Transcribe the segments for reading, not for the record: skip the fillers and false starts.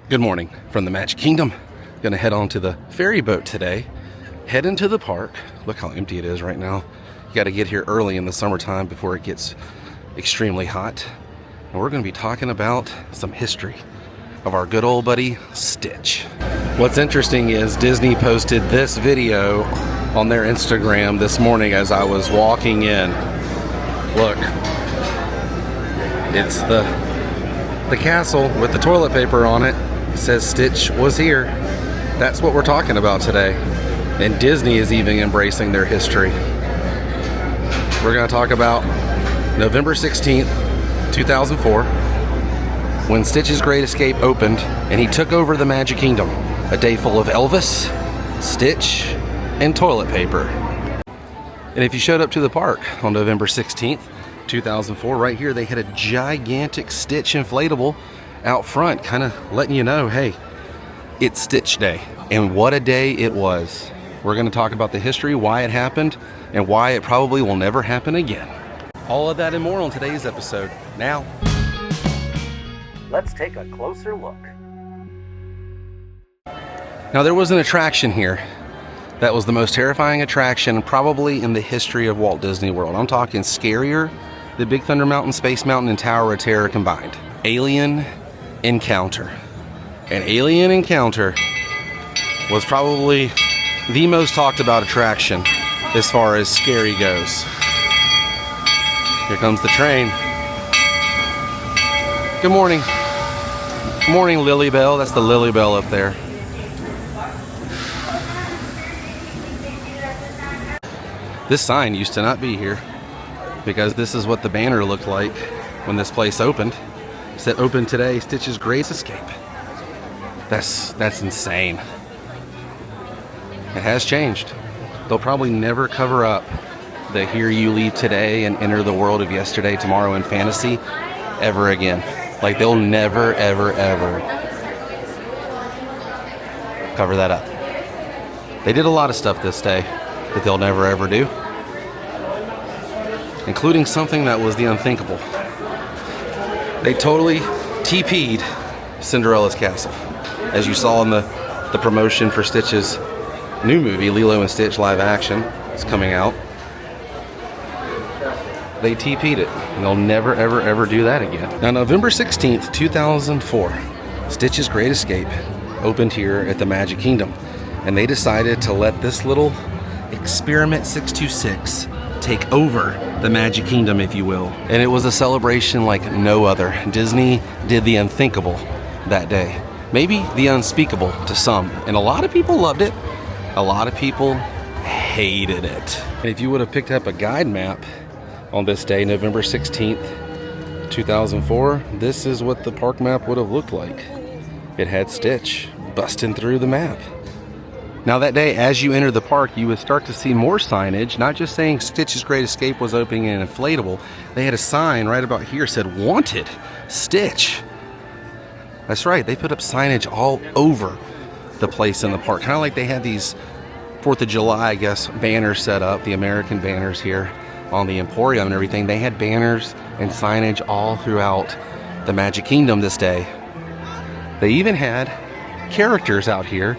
Good morning from the Magic Kingdom. Gonna head on to the ferry boat today. Head into the park. Look how empty it is right now. You gotta get here early in the summertime before it gets extremely hot. And we're gonna be talking about some history of our good old buddy, Stitch. What's interesting is Disney posted this video on their Instagram this morning as I was walking in. Look, it's the castle with the toilet paper on it. It says Stitch was here. That's what we're talking about today. And Disney is even embracing their history. We're going to talk about November 16th, 2004, when Stitch's Great Escape opened and he took over the Magic Kingdom. A day full of Elvis, Stitch, and toilet paper. And if you showed up to the park on November 16th, 2004, right here, they had a gigantic Stitch inflatable out front, kind of letting you know, hey, it's Stitch Day. And what a day it was. We're going to talk about the history, why it happened, and why it probably will never happen again. All of that and more on today's episode. Now, let's take a closer look. Now, there was an attraction here that was the most terrifying attraction probably in the history of Walt Disney World. I'm talking scarier than Big Thunder Mountain, Space Mountain, and Tower of Terror combined. Alien Encounter. An Alien Encounter was probably the most talked about attraction as far as scary goes. Here comes the train. Good morning. Good morning, Lily Bell. That's the Lily Bell up there. This sign used to not be here because this is what the banner looked like when this place opened. It said open today, Stitch's Great Escape. That's insane. It has changed. They'll probably never cover up the here you leave today and enter the world of yesterday, tomorrow, and fantasy ever again. Like they'll never, ever, ever cover that up. They did a lot of stuff this day that they'll never ever do, including something that was the unthinkable. They totally TP'd Cinderella's castle. As you saw in the promotion for Stitch's new movie, Lilo and Stitch live action, is coming out. They TP'd it, and they'll never ever ever do that again. Now, November 16th, 2004, Stitch's Great Escape opened here at the Magic Kingdom, and they decided to let this little Experiment 626 take over the Magic Kingdom, if you will. And it was a celebration like no other. Disney did the unthinkable that day. Maybe the unspeakable to some. And a lot of people loved it. A lot of people hated it. And if you would have picked up a guide map on this day, November 16th, 2004, this is what the park map would have looked like. It had Stitch busting through the map. Now that day, as you enter the park, you would start to see more signage, not just saying Stitch's Great Escape was opening an inflatable. They had a sign right about here said, "Wanted, Stitch." That's right, they put up signage all over the place in the park. Kind of like they had these 4th of July, I guess, banners set up, the American banners here on the Emporium and everything. They had banners and signage all throughout the Magic Kingdom this day. They even had characters out here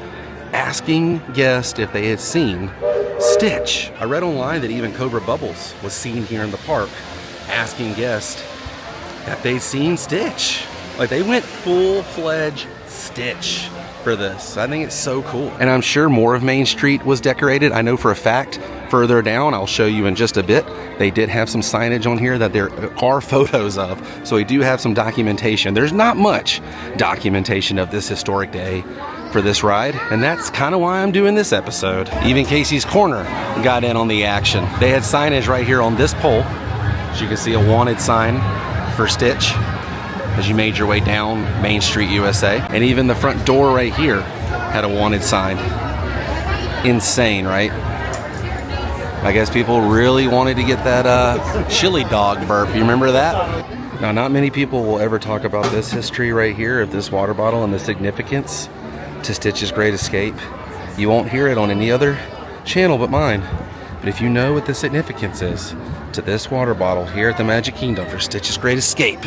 asking guests if they had seen Stitch. I read online that even Cobra Bubbles was seen here in the park asking guests that they'd seen Stitch. Like they went full-fledged Stitch for this. I think it's so cool. And I'm sure more of Main Street was decorated. I know for a fact further down, I'll show you in just a bit, they did have some signage on here that there are photos of. So we do have some documentation. There's not much documentation of this historic day for this ride, and that's kind of why I'm doing this episode. Even Casey's Corner got in on the action. They had signage right here on this pole. As you can see, a wanted sign for Stitch as you made your way down Main Street, USA. And even the front door right here had a wanted sign. Insane, right? I guess people really wanted to get that chili dog burp. You remember that? Now, not many people will ever talk about this history right here of this water bottle and the significance to Stitch's Great Escape. You won't hear it on any other channel but mine. But if you know what the significance is to this water bottle here at the Magic Kingdom for Stitch's Great Escape,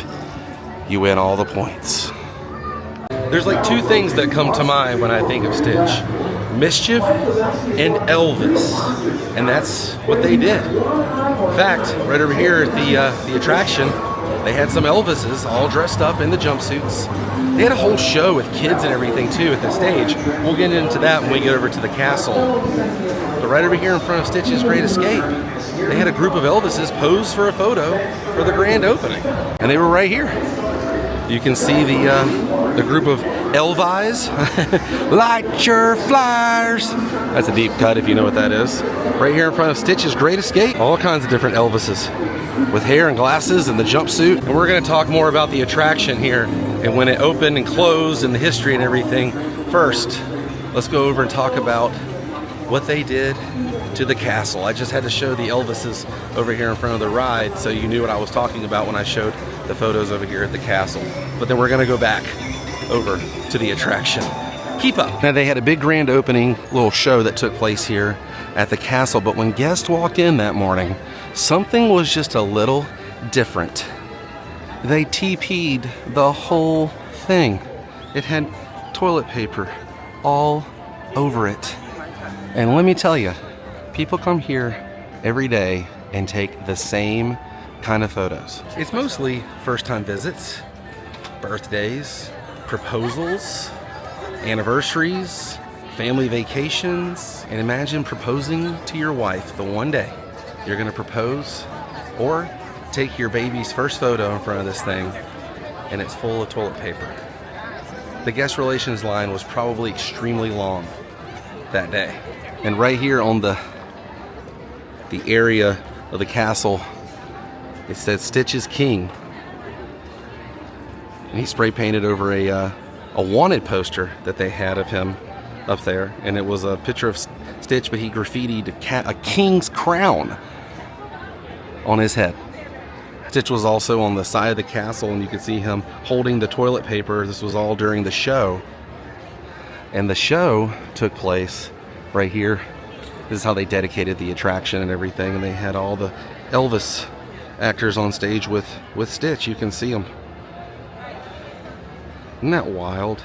you win all the points. There's like two things that come to mind when I think of Stitch. Mischief and Elvis. And that's what they did. In fact, right over here at the attraction, they had some Elvises all dressed up in the jumpsuits. They had a whole show with kids and everything too at the stage. We'll get into that when we get over to the castle. But right over here in front of Stitch's Great Escape, they had a group of Elvises pose for a photo for the grand opening. And they were right here. You can see the group of Elvis. Light your flyers. That's a deep cut if you know what that is. Right here in front of Stitch's Great Escape. All kinds of different Elvises with hair and glasses and the jumpsuit. And we're going to talk more about the attraction here and when it opened and closed and the history and everything. First, let's go over and talk about what they did to the castle. I just had to show the Elvises over here in front of the ride so you knew what I was talking about when I showed the photos over here at the castle. But then we're gonna go back over to the attraction. Keep up. Now they had a big grand opening little show that took place here at the castle, but when guests walked in that morning, something was just a little different. They TP'd the whole thing. It had toilet paper all over it. And let me tell you, people come here every day and take the same kind of photos. It's mostly first-time visits, birthdays, proposals, anniversaries, family vacations, and imagine proposing to your wife the one day you're gonna propose, or take your baby's first photo in front of this thing and it's full of toilet paper. The guest relations line was probably extremely long that day. And right here on the area of the castle, it said Stitch is King. And he spray painted over a wanted poster that they had of him up there. And it was a picture of Stitch, but he graffitied a king's crown on his head. Stitch was also on the side of the castle, and you could see him holding the toilet paper. This was all during the show. And the show took place right here. This is how they dedicated the attraction and everything, and they had all the Elvis actors on stage with Stitch. You can see them. Isn't that wild?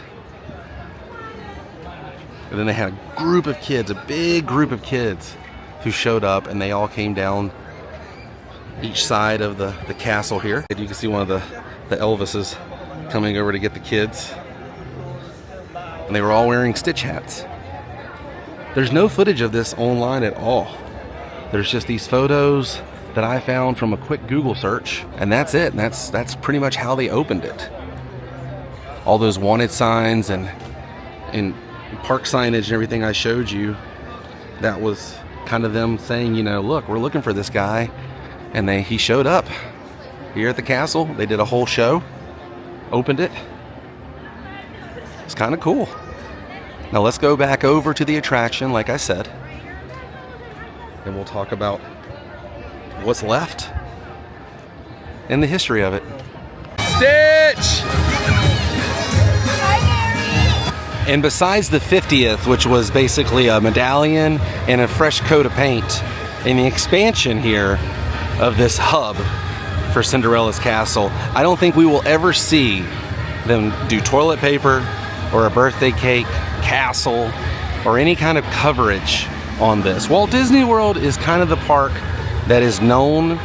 And then they had a group of kids, a big group of kids who showed up, and they all came down each side of the castle here. You can see one of the Elvises coming over to get the kids, and they were all wearing Stitch hats. There's no footage of this online at all. There's just these photos that I found from a quick Google search, and that's it. And that's pretty much how they opened it. All those wanted signs and park signage and everything I showed you, that was kind of them saying, you know, look, we're looking for this guy, and he showed up here at the castle. They did a whole show, opened it. It's kind of cool. Now let's go back over to the attraction, like I said, and we'll talk about what's left and the history of it. Stitch! And besides the 50th, which was basically a medallion and a fresh coat of paint, in the expansion here of this hub for Cinderella's castle, I don't think we will ever see them do toilet paper or a birthday cake, castle, or any kind of coverage on this. Walt Disney World is kind of the park that is known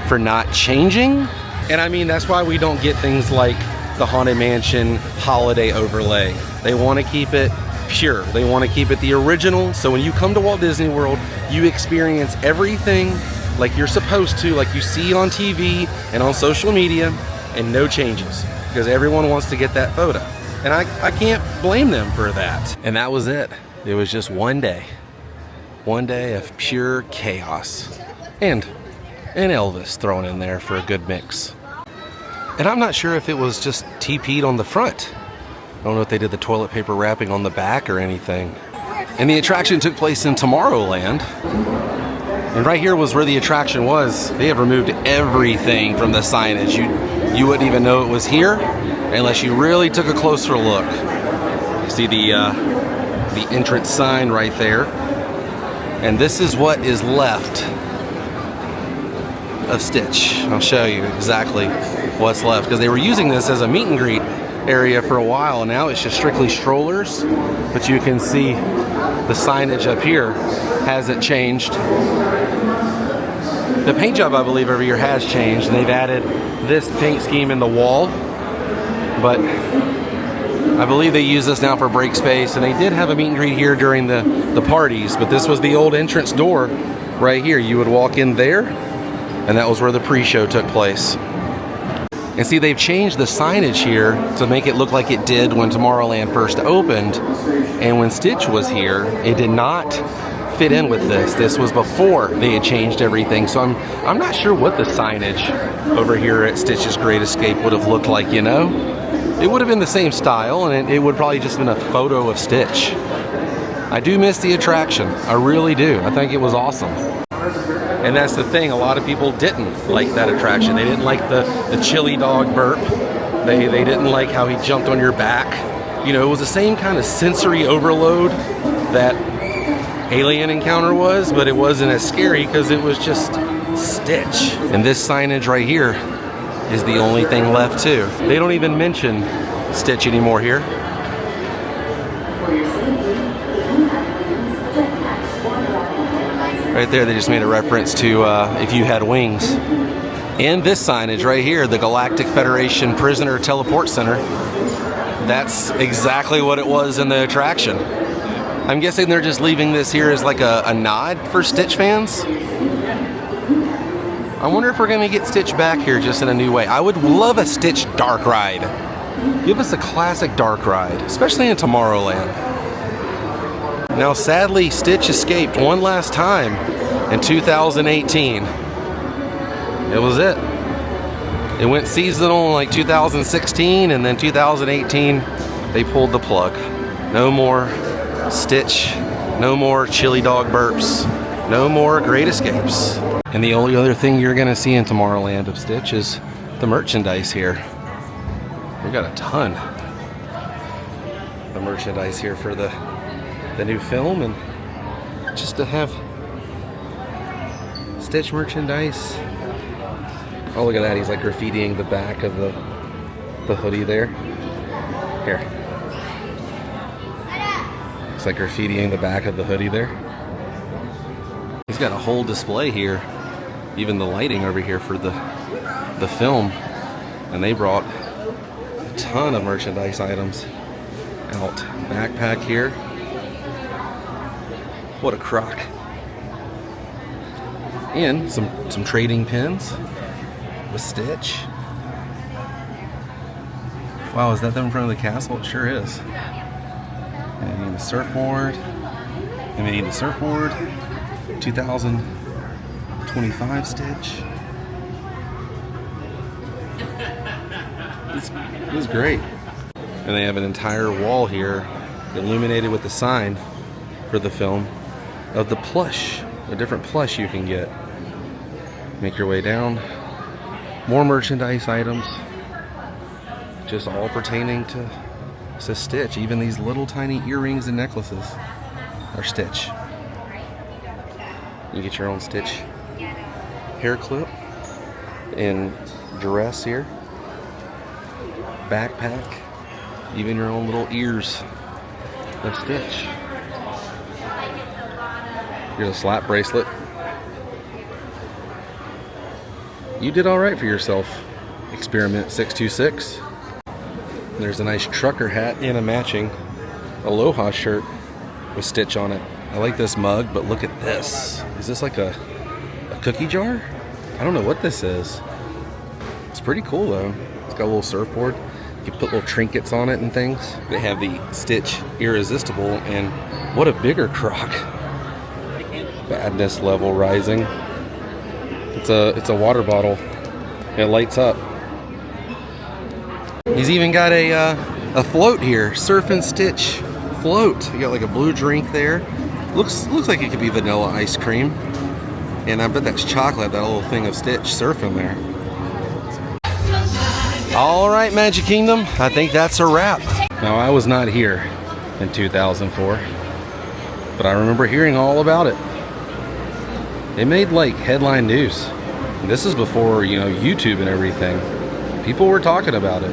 for not changing. And I mean, that's why we don't get things like the Haunted Mansion holiday overlay. They want to keep it pure. They want to keep it the original. So when you come to Walt Disney World, you experience everything like you're supposed to, like you see on TV and on social media, and no changes, because everyone wants to get that photo. And I can't blame them for that. And that was it. It was just one day of pure chaos. And Elvis thrown in there for a good mix. And I'm not sure if it was just TP'd on the front. I don't know if they did the toilet paper wrapping on the back or anything. And the attraction took place in Tomorrowland. And right here was where the attraction was. They have removed everything from the signage. You wouldn't even know it was here unless you really took a closer look. You see the entrance sign right there. And this is what is left of Stitch. I'll show you exactly what's left, because they were using this as a meet and greet area for a while, and now it's just strictly strollers. But you can see the signage up here hasn't changed. The paint job, I believe, every year has changed, and they've added this paint scheme in the wall. But I believe they use this now for break space, and they did have a meet and greet here during the parties, but this was the old entrance door right here. You would walk in there, and that was where the pre-show took place. And see, they've changed the signage here to make it look like it did when Tomorrowland first opened. And when Stitch was here, it did not fit in with this. This was before they had changed everything. So I'm not sure what the signage over here at Stitch's Great Escape would have looked like, you know? It would have been the same style, and it would probably just been a photo of Stitch. I do miss the attraction. I really do. I think it was awesome. And that's the thing, a lot of people didn't like that attraction. They didn't like the chili dog burp. They didn't like how he jumped on your back. You know, it was the same kind of sensory overload that Alien Encounter was, but it wasn't as scary because it was just Stitch. And this signage right here is the only thing left too. They don't even mention Stitch anymore here. Right there, they just made a reference to if you had wings. And this signage right here, the Galactic Federation Prisoner Teleport Center, that's exactly what it was in the attraction. I'm guessing they're just leaving this here as like a nod for Stitch fans. I wonder if we're gonna get Stitch back here just in a new way. I would love a Stitch dark ride. Give us a classic dark ride, especially in Tomorrowland. Now, sadly, Stitch escaped one last time in 2018. It was it. It went seasonal in like 2016, and then 2018, they pulled the plug. No more Stitch, no more chili dog burps, no more Great Escapes. And the only other thing you're gonna see in Tomorrowland of Stitch is the merchandise here. We got a ton of merchandise here for the new film, and just to have Stitch merchandise. Oh, look at that, he's like graffitiing the back of the hoodie there. Here. It's like graffitiing the back of the hoodie there. He's got a whole display here, even the lighting over here for the film, and they brought a ton of merchandise items out. Backpack here. What a crock. And some trading pins with Stitch. Wow, is that them in front of the castle? It sure is. And we need the surfboard. And we need the surfboard. 2025 Stitch. This is great. And they have an entire wall here illuminated with the sign for the film of the plush, a different plush you can get. Make your way down. More merchandise items, just all pertaining to Stitch. Even these little tiny earrings and necklaces are Stitch. You get your own Stitch hair clip and dress here, backpack, even your own little ears of Stitch. Here's a slap bracelet. You did all right for yourself, Experiment 626. There's a nice trucker hat and a matching Aloha shirt with Stitch on it. I like this mug, but look at this. Is this like a cookie jar? I don't know what this is. It's pretty cool though. It's got a little surfboard. You can put little trinkets on it and things. They have the Stitch Irresistible, and what a bigger crock. Badness level rising. It's a water bottle. It lights up. He's even got a float here, Surf and Stitch float. You got like a blue drink there. Looks like it could be vanilla ice cream, and I bet that's chocolate. That little thing of Stitch surfing there. All right, Magic Kingdom. I think that's a wrap. Now, I was not here in 2004, but I remember hearing all about it. It made like headline news. This is before, you know, YouTube and everything. People were talking about it.